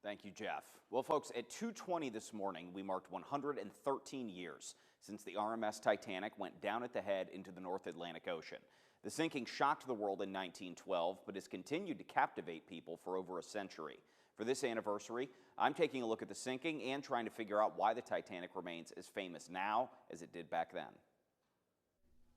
Thank you, Jeff. Well, folks, at 2:20 this morning, we marked 113 years since the RMS Titanic went down at the head into the North Atlantic Ocean. The sinking shocked the world in 1912, but has continued to captivate people for over a century. For this anniversary, I'm taking a look at the sinking and trying to figure out why the Titanic remains as famous now as it did back then.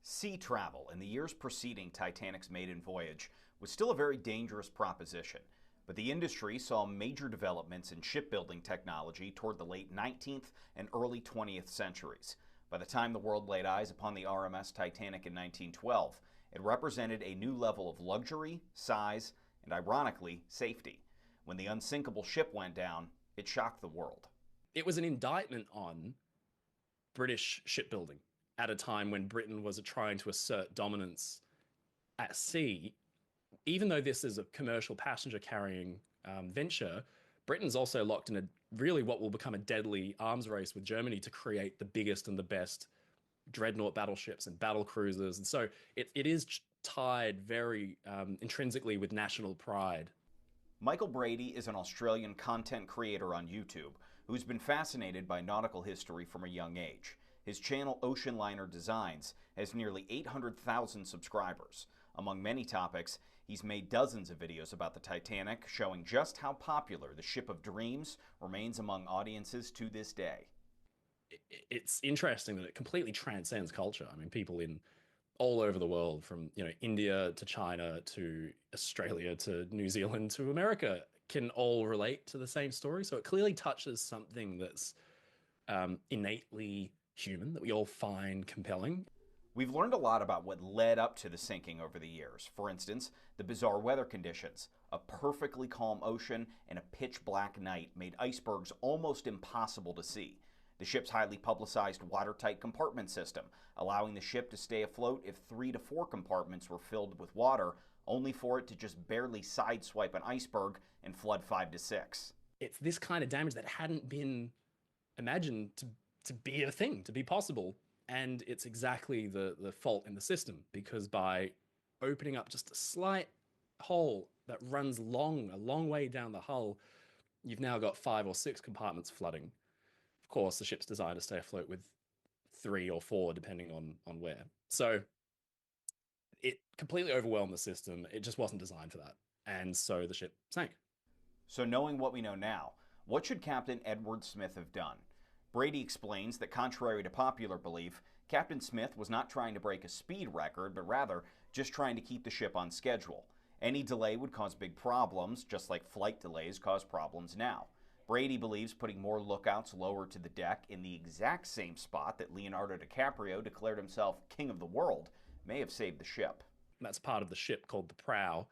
Sea travel in the years preceding Titanic's maiden voyage was still a very dangerous proposition. But the industry saw major developments in shipbuilding technology toward the late 19th and early 20th centuries. By the time the world laid eyes upon the RMS Titanic in 1912, it represented a new level of luxury, size, and ironically, safety. When the unsinkable ship went down, it shocked the world. It was an indictment on British shipbuilding at a time when Britain was trying to assert dominance at sea. Even though this is a commercial passenger carrying venture, Britain's also locked in a really what will become a deadly arms race with Germany to create the biggest and the best dreadnought battleships and battle cruisers. And so it is tied very intrinsically with national pride. Michael Brady is an Australian content creator on YouTube who's been fascinated by nautical history from a young age. His channel, Oceanliner Designs, has nearly 800,000 subscribers. Among many topics, he's made dozens of videos about the Titanic, showing just how popular the ship of dreams remains among audiences to this day. It's interesting that it completely transcends culture. I mean, people in all over the world, from India to China to Australia to New Zealand to America, can all relate to the same story. So it clearly touches something that's innately human, that we all find compelling. We've learned a lot about what led up to the sinking over the years. For instance, the bizarre weather conditions. A perfectly calm ocean and a pitch black night made icebergs almost impossible to see. The ship's highly publicized watertight compartment system, allowing the ship to stay afloat if 3 to 4 compartments were filled with water, only for it to just barely sideswipe an iceberg and flood 5 to 6. It's this kind of damage that hadn't been imagined to be a thing, to be possible. And it's exactly the fault in the system, because by opening up just a slight hole that runs a long way down the hull, you've now got 5 or 6 compartments flooding. Of course, the ship's designed to stay afloat with 3 or 4, depending on where. So it completely overwhelmed the system. It just wasn't designed for that. And so the ship sank. So knowing what we know now, what should Captain Edward Smith have done? Brady explains that contrary to popular belief, Captain Smith was not trying to break a speed record, but rather just trying to keep the ship on schedule. Any delay would cause big problems, just like flight delays cause problems now. Brady believes putting more lookouts lower to the deck in the exact same spot that Leonardo DiCaprio declared himself king of the world may have saved the ship. That's part of the ship called the prow,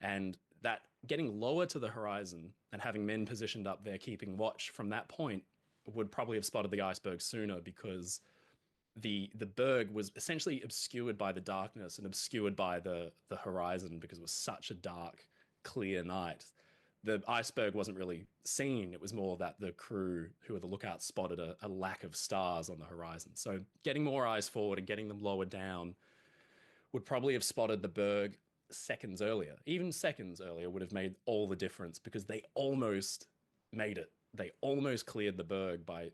and that getting lower to the horizon and having men positioned up there keeping watch from that point would probably have spotted the iceberg sooner, because the berg was essentially obscured by the darkness and obscured by the horizon, because it was such a dark, clear night. The iceberg wasn't really seen. It was more that the crew, who were the lookouts, spotted a lack of stars on the horizon. So getting more eyes forward and getting them lower down would probably have spotted the berg seconds earlier. Even seconds earlier would have made all the difference, because they almost made it. They almost cleared the berg by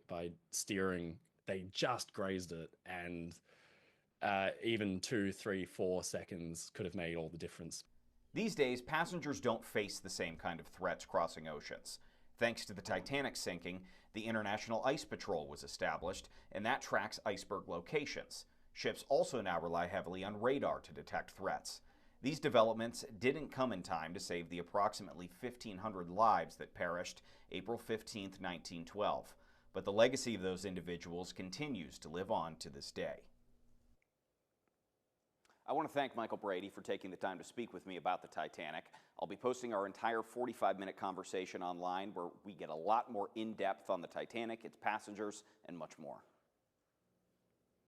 steering. They just grazed it, and even 2, 3, 4 seconds could have made all the difference. These days, passengers don't face the same kind of threats crossing oceans. Thanks to the Titanic sinking, the International Ice Patrol was established, and that tracks iceberg locations. Ships also now rely heavily on radar to detect threats. These developments didn't come in time to save the approximately 1,500 lives that perished April 15, 1912. But the legacy of those individuals continues to live on to this day. I want to thank Michael Brady for taking the time to speak with me about the Titanic. I'll be posting our entire 45-minute conversation online, where we get a lot more in-depth on the Titanic, its passengers, and much more.